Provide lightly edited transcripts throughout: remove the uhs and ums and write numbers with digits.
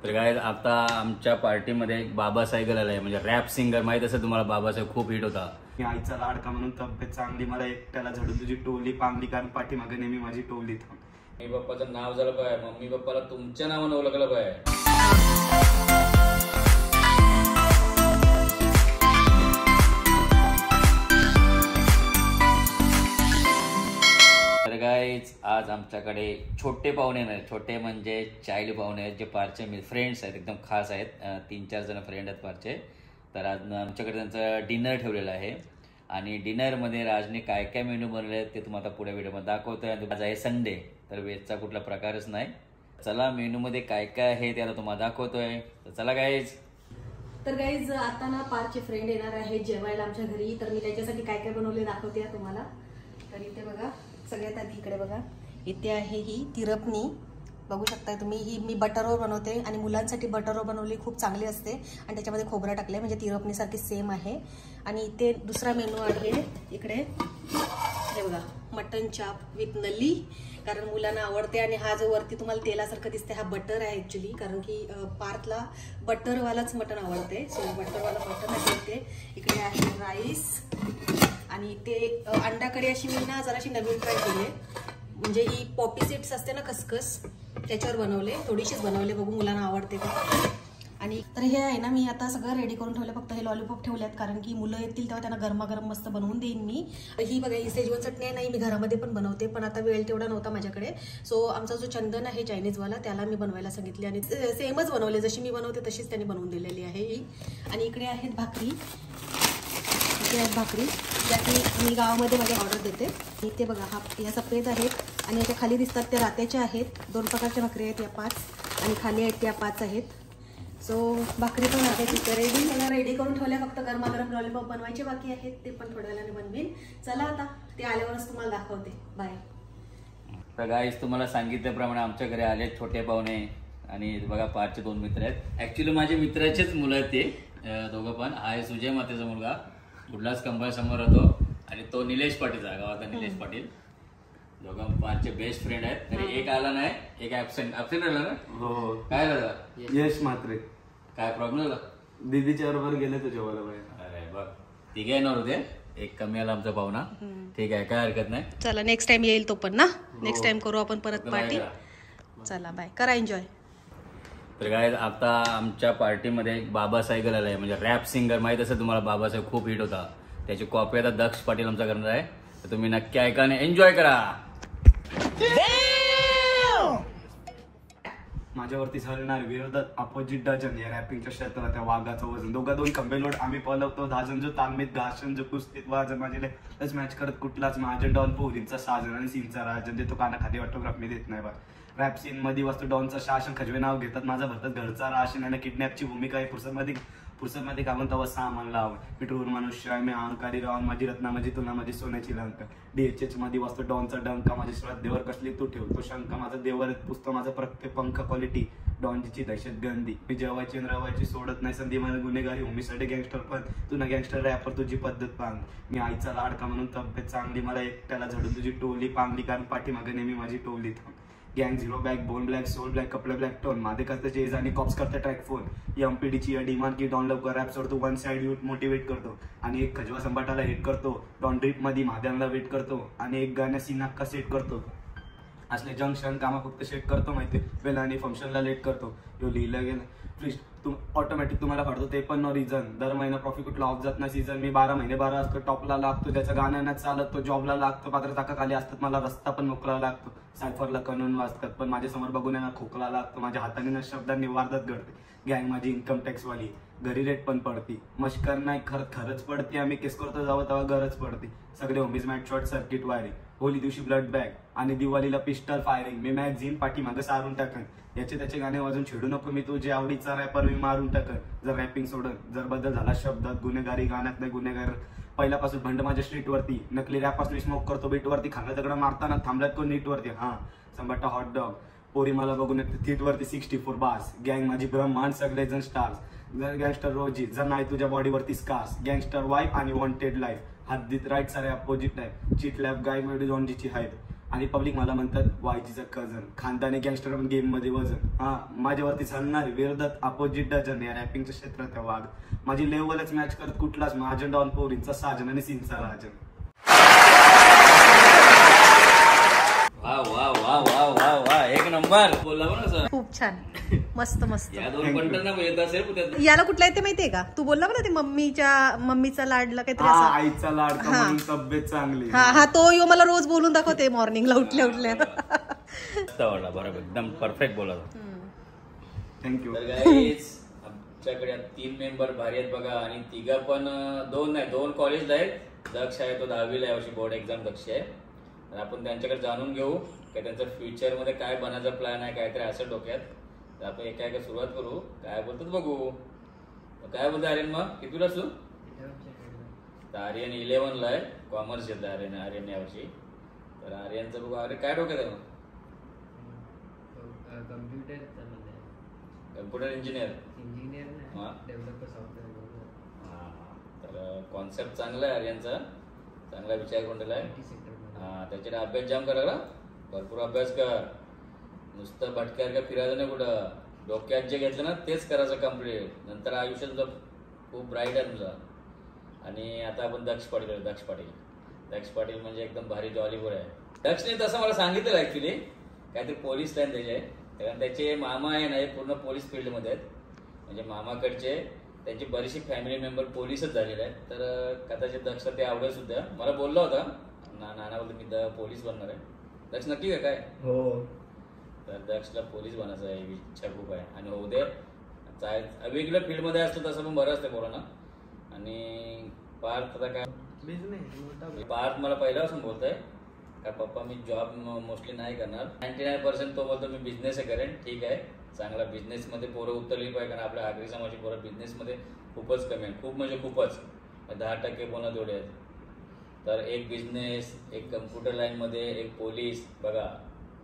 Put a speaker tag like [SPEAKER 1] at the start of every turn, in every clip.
[SPEAKER 1] तर काय आता आमच्या पार्टीमध्ये एक बाबासाहेब आलाय, म्हणजे रॅप सिंगर. माहित असेल तुम्हाला, बाबासाहेब खूप हिट होता.
[SPEAKER 2] मी आईचा लाडका म्हणून तब्येत चांगली, मला एकट्याला झडून तुझी टोली पांगली, कारण पाठीमागे नेहमी माझी टोली थांब.
[SPEAKER 1] मम्मी पप्पाचं नाव झालं पाय, मम्मी पप्पाला तुमच्या नावानं ओळखलं पाय. तर गाईज आज आमच्याकडे छोटे पाहुणे नाही, छोटे म्हणजे चाइल्ड पाहुणे आहेत, जे पारचे फ्रेंड्स आहेत, एकदम खास आहेत. 3-4 जण फ्रेंड आहेत पारचे. तर आज आमच्याकडे त्यांचं डिनर ठेवलेलं आहे आणि डिनरमध्ये राजने काय काय मेनू बनवले ते तुम्हाला पुढे व्हिडिओमध्ये दाखवतोय. आज आहे संडे, तर वेजचा कुठला प्रकारच नाही. चला मेनूमध्ये काय काय आहे त्याला तुम्हाला दाखवतोय. तर चला गाईज.
[SPEAKER 3] तर गाईज आता ना पारचे फ्रेंड येणार आहे जेवायला आमच्या घरी, तर मी त्याच्यासाठी काय काय बनवले दाखवते तुम्हाला. तर इथे बघा, सगळ्यात आधी इकडे बघा, इथे आहे ही तिरपणी, बघू शकता तुम्ही. ही मी बटरवर बनवते आणि मुलांसाठी बटरवर बनवली, खूप चांगली असते आणि त्याच्यामध्ये खोबरं टाकले, म्हणजे तिरपणीसारखी सेम आहे. आणि इथे दुसरा मेनू आहे इकडे, हे बघा, मटन चाप विथ नल्ली, कारण मुलांना आवडते. आणि हा जो वरती तुम्हाला तेलासारखं दिसते हा बटर आहे ऍक्च्युली, कारण की पार्थला बटरवालाच मटन आवडते, सो बटरवाला मटन आहे इथे. इकडे आहे राईस आणि ते अंडा कढी अशी मी ना जराशी नवीन ट्राय केली, म्हणजे ही पॉपी सीड्स असते ना, खसखस, त्याच्यावर बनवले, थोडीशीच बनवले, बघू मुलांना आवडते का. आणि तर हे आहे ना, मी आता सगळं रेडी करून ठेवलं, फक्त हे लॉलीपॉप ठेवलेत, कारण की मुलं येतील तेव्हा त्यांना गरमागरम मस्त बनवून देईन मी. ही बघा, ही सेजवान चटणी आहे, नाही मी घरामध्ये पण बनवते, पण आता वेळ तेवढा नव्हता माझ्याकडे. सो आमचा जो चंदन आहे चायनीजवाला, त्याला मी बनवायला सांगितले आणि सेमच बनवले, जशी मी बनवते तशीच त्यांनी बनवून दिलेली आहे ही. आणि इकडे आहेत भाकरी, इथे आहेत भाकरी, ज्याची मी गावामध्ये माझ्या ऑर्डर देते. इथे बघा, हा या सफेद आहेत आणि याच्या खाली दिसतात त्या रात्याच्या आहेत. 2 प्रकारच्या भाकरी आहेत या 5, आणि खाली आहेत त्या 5 आहेत. सो भाकरी पण आहे तिथे रेडी, मला रेडी करून ठेवल्या, फक्त गरमागरम लॉलीपॉप बनवायचे बाकी आहेत, ते पण थोड्या वेळाने बनवेन. चला आता ते आल्यावरच तुम्हाला दाखवते. बाय.
[SPEAKER 1] तर गाईज तुम्हाला सांगितल्याप्रमाणे आमच्या घरी आले छोटे पाहुणे आणि बघा पारचे 2 मित्र आहेत. ऍक्च्युली माझे मित्राचेच मुलं आहेत ते दोघं पण. आहे सुजय मातेचा मुलगा, कुठलाच कंपनी समोर राहतो, आणि तो निलेश पाटीलचा, गावाचा निलेश पाटील. दोघं पारचे बेस्ट फ्रेंड आहेत. तरी एक आला नाही, एक ऍबसेंट राहिला ना. हो. काय झालं?
[SPEAKER 2] यश मात्रे.
[SPEAKER 1] काय प्रॉब्लेम झाला?
[SPEAKER 2] दीदीच्या बरोबर गेले तो जेवायला बाहेर.
[SPEAKER 1] अरे बघ, तिघे येणार होते, एक कमी आला आमचा पाहुणा. ठीक आहे, काय हरकत नाही.
[SPEAKER 3] चला नेक्स्ट टाइम येईल तो पण ना, नेक्स्ट टाइम करू आपण परत पार्टी. चला बाय, करा एन्जॉय.
[SPEAKER 1] तर काय आता आमच्या पार्टीमध्ये एक बाबासाहेब आलाय, म्हणजे रॅप सिंगर. माहित असेल तुम्हाला, बाबासाहेब खूप हिट होता. त्याची कॉपी आता दक्ष पाटील आमचा करणार आहे, तर तुम्ही नक्की ऐका आणि एन्जॉय करा.
[SPEAKER 2] माझ्यावरती चालणार विरोधात अपोजिट डझन या रॅपिंगच्या क्षेत्रात त्या वाघाचं वजन, दोघा 2 खंबेलोट आम्ही पलवतो, 10 जण जो तालमीत घासन जो कुस्तीत वाजन, माझे लस मॅच करत कुठलाच महाजन डॉन पोहरींचा साजन आणि सीनचा राजन देतो कानाखाली ऑटोग्राफ मी देत नाही बा. रॅप सीन मध्ये वाचतो डॉनचा शासन, खजवे नाव घेतात माझा भरतात घरचा राशन, आणि किडनॅपची भूमिका आहे पुरुषांमध्ये का म्हणता सामान लाव, मी ट्रूर मनुष्य आहे, मी अहंकारी राहून माझी रत्ना माझी तुला माझी सोन्याची लंका. DHH मध्ये वाचतो डॉनचा डंका, माझी श्रद्धेवर कसली तू ठेवतो शंका, माझा देवर पुसतो माझा प्रत्येक पंख क्वालिटी, डॉनची दहशत गंदी, मी जेवायची रवायची सोडत नाही संधी, माझं गुन्हेगारी होमीसाठी गँगस्टर पण तुला गँगस्टर रॅपर तुझी पद्धत पांग, मी आईचा लाडका म्हणून तब्येत चांगली, मला एकट्याला झडून तुझी टोली पांगली, कारण पाठीमागे नेहमी माझी टोली थांब. गँग zero backbone black soul black कपडे ब्लॅक टोन, माझे करते चेज आणि कॉप्स करते ट्रॅक फोन, MPDची डिमांड की डॉन लवकर रॅप सोडतो, 1 साइड यूथ मोटिवेट करतो, आणि एक खजवा संभाटाला हिट करतो, डॉन ड्रिप मध्ये महाद्यांना वेट करतो, आणि एक गाण्या सिनाक्का सेट करतो, असले जंक्शन कामा फक्त शेट करतो माहिती, वेल आणि फंक्शनला लेट करतो, यो लिहिलं गेलं फ्रीज ऑटोमॅटिक तुम्हाला काढतो, ते पण नो रिझन, दर महिना प्रॉफिट कुठला ऑफ जात नाही सीझन, मी 12 महिने 12 असतो, टॉपला लागतो, ज्याच्या गाण्यानं चालत तो जॉबला लागतो, पात्र चाका खाली असतात मला रस्ता पण मोकळा लागतो, सायफरला कणून वाजतात पण माझ्या समोर बघून यांना खोकला लागतो, माझ्या हाताने न शब्दांनी वारदात घडते, गँग माझी इन्कम टॅक्स वाली, घरी रेट पण पडती, मस्कर नाही खरंच पडते, आम्ही केस करतो जावं तेव्हा गरज पडते, सगळे होमीज मॅट शॉर्ट सर्किट वायरिंग, होली दिवशी ब्लड बॅग आणि दिवाळीला पिस्टल फायरिंग, मी मॅगझिन पाठीमागं सारून टाकन, याचे त्याचे गाणे वाजून छेडू नको, मी तुझे आवडीचा रॅपर मी मारून टाकन, जर रॅपिंग सोडन, जर बदल झाला शब्दात गुन्हेगारी गाण्यात नाही गुन्हेगार, पहिल्यापासून भंड माझ्या स्ट्रीटवरती, नकली रॅप असली स्मोक करतो बीटवरती, खांदा दगड मारताना थांबल्यात कोण नीटवरती, हा संभाटा हॉट डॉग, पोरी मला बघून येते थीटवरती 64 बास, गँग माझी ब्रह्मांड सगळे जण स्टार्स, जर गँगस्टर रोजी जर नाही तुझ्या बॉडीवरती स्कार्स, गँगस्टर वाईफ आणि वॉन्टेड लाईफ, हद्दीत राईट सारे अपोजिट आहे, चीट लॅब गाय मेडी झोंजीची हाईट, आणि पब्लिक मला म्हणतात वायजीचा कझन, खानदानी गँगस्टर पण गेम मध्ये वजन. हा, माझ्यावरती चालणार विरोधात अपोजिट डझन या रॅपिंगच्या क्षेत्रात वाघ. माझी लेवलच मॅच करत कुठलाच महाजन डॉन पोरींचा साजन आणि सीनचा राजन.
[SPEAKER 1] वा वा वा वा वा वा, एक नंबर बोलला ना सर.
[SPEAKER 3] खूप छान, मस्त मस्त.
[SPEAKER 1] या दोन कंटेंट ना येत असेल.
[SPEAKER 3] याला कुठला येते माहितीये का? तू बोलला ना ते मम्मीचा लाडला काहीतरी असं.
[SPEAKER 2] आईचा लाडका म्हणून तब्येत चांगली.
[SPEAKER 3] हा तो यो मला रोज बोलून दाखवते मॉर्निंगला उठल्या उठल्या.
[SPEAKER 1] बरोबर, एकदम परफेक्ट बोला.
[SPEAKER 2] थँक्यू.
[SPEAKER 1] तर गाईज आमच्याकडे 3 मेंबर भारी आहेत बघा, आणि तिघा पण 2 कॉलेजला आहेत. दक्ष आहे, तो 10वीला आहे, वर्षी बोर्ड एक्झाम दक्ष आहे. आणि आपण त्यांच्याकडे जाणून घेऊ की त्यांचं फ्युचर मध्ये काय बनायचा प्लॅन आहे, काहीतरी असं डोक्यात. तर आपण एका एका सुरुवात करू, काय बोलतात बघू. काय बोलतो आर्यन, मग कितीला असू? तर आर्यन 11ला आहे, कॉमर्स घेतलं आर्यन यावर्षी. तर आर्यनचं बघू, अरे काय डोक्यात आहे मग? Computer engineer. तर कॉन्सेप्ट चांगला आहे आर्यनचा, चांगला विचार कोणता आहे. हा, त्याच्याकडे अभ्यास जाम करा, भरपूर अभ्यास कर. नुसतं भटक्यार का फिरायचं नाही कुठं. डोक्यात जे घेतलं ना तेच करायचं कम्प्लीट. नंतर आयुष्य तुझं खूप ब्राईट आहे तुझं. आणि आता आपण दक्ष पाटील म्हणजे एकदम भारी जॉली बॉय आहे. दक्षने तसं मला सांगितलं ऍक्च्युली, काहीतरी पोलीस लाईन त्याचे, कारण त्याचे मामा आहे ना पूर्ण पोलीस फील्डमध्ये आहेत. म्हणजे मामाकडचे त्यांची बरीचशी फॅमिली मेंबर पोलीसच झालेले आहेत. तर कदाचित दक्ष ते आवडेल सुद्धा. मला बोलला होता नाना बोलतो मी पोलीस बनणार आहे. दक्ष नक्की का काय?
[SPEAKER 2] हो.
[SPEAKER 1] तर दक्षला पोलीस बनायचं आहे, इच्छा खूप आहे. आणि होऊ दे, वेगळ्या फील्डमध्ये असतो तसं पण बरं असतं पोरांना. आणि पार्थ आता काय, पार्थ मला पहिल्यापासून बोलतोय का पप्पा मी जॉब मोस्टली नाही करणार. 99% तो बोलतो मी बिझनेस करेन. ठीक आहे, चांगला बिझनेसमध्ये पोरं उतरली पाहिजे, कारण आपल्या आगरी समाजाची पोरं बिझनेसमध्ये खूपच कमी आहे. खूप म्हणजे खूपच, 10% बोनस एवढे आहेत. तर एक बिझनेस, एक कम्प्युटर लाईनमध्ये, एक पोलीस, बघा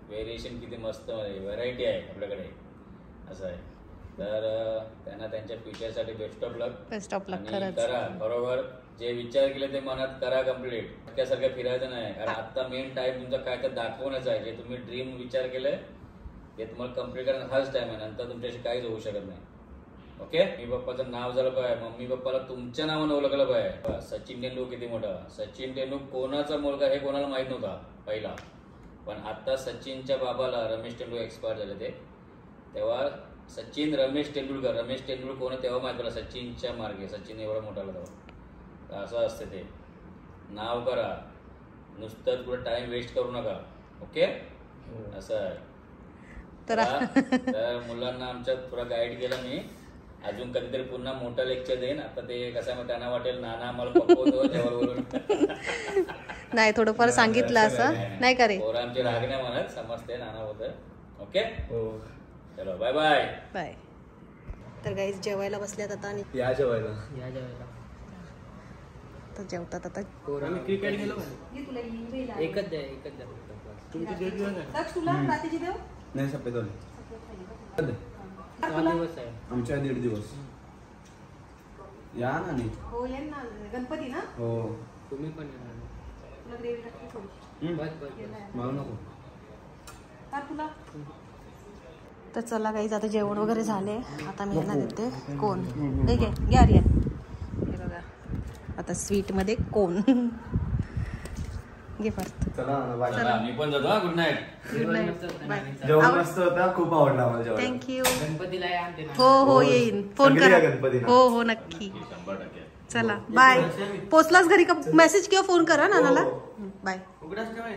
[SPEAKER 1] व्हेरिएशन किती मस्त व्हरायटी आहे आपल्याकडे, असं आहे. तर त्यांना त्यांच्या फ्युचरसाठी बेस्ट ऑफ लक. करा बरोबर, जे विचार केले ते मनात करा कम्प्लीट. त्यासारखं फिरायचं नाही, कारण आता मेन टाइम तुमचा काय तर दाखवण्याचा आहे. जे तुम्ही ड्रीम विचार केले ते तुम्हाला कम्प्लीट करण्याचा हाच टाइम आहे. नंतर तुमच्याशी काहीच होऊ शकत नाही. ओके, मी पप्पाचं नाव झालं पाहिजे, मम्मी पप्पाला तुमच्या नावानं ओळखलं पाहिजे. सचिन तेंडुलकर किती मोठा, सचिन तेंडुलकर कोणाचा मुलगा हे कोणाला माहित नव्हता पहिला. पण आता सचिनच्या बाबाला रमेश तेंडुलकर एक्सपायर झाले ते, तेव्हा सचिन रमेश तेंडुलकर कोण तेव्हा माहित पडलं सचिनच्या मार्गे. सचिन एवढा मोठा होता तेव्हा. असं असते ते, नाव करा, नुसतं कुठं टाइम वेस्ट करू नका. ओके, असं आहे. तर मुलांना आमच्या थोडा गाईड केला मी. अजून कधीतरी पुन्हा मोठा लेक्चर देईन. आता ते कसं आहे त्यांना वाटेल नाना आम्हाला पकवतो त्यावर बोलून.
[SPEAKER 3] नाही, थोडंफार सांगितलं असं नाही का रे.
[SPEAKER 1] पोरं आमची राग नाही म्हणत, समजते नाना बोलतोय. ओके, चलो बाय बाय
[SPEAKER 3] बाय. तर गाईज जेवायला बसल्यात आता, आणि
[SPEAKER 2] या जेवायला
[SPEAKER 3] तर जेवतात आता.
[SPEAKER 2] क्रिकेट गेलो
[SPEAKER 1] एकच द्या.
[SPEAKER 3] तुला रात्रीची देव
[SPEAKER 2] नाही सप्पे आमच्या 1.5 दिवस या ना. नाही
[SPEAKER 3] हो, येईन ना. गणपती ना.
[SPEAKER 2] हो,
[SPEAKER 1] तुम्ही पण
[SPEAKER 3] तुला ग्रेव्ही टाकली थोडी.
[SPEAKER 2] मला नको
[SPEAKER 3] का तुला. तर चला गाईज, आता जेवण वगैरे झाले. आता मी यांना देते कोण. ठीक आहे, घ्या रे. हे बघा, आता स्वीट मध्ये कोण. घे परत.
[SPEAKER 2] चला
[SPEAKER 1] मी पण जातो. Good night.
[SPEAKER 3] Good night, bye.
[SPEAKER 2] जेवण मस्त होता, खूप आवडला मला जेवण.
[SPEAKER 3] थँक्यू.
[SPEAKER 1] गणपतीला
[SPEAKER 3] हो येईन, फोन करा. हो नक्की.
[SPEAKER 1] 100%.
[SPEAKER 3] चला बाय. पोचलाच घरी का मेसेज किंवा फोन करा नानाला. बाय.
[SPEAKER 2] उघडाच ठेवा.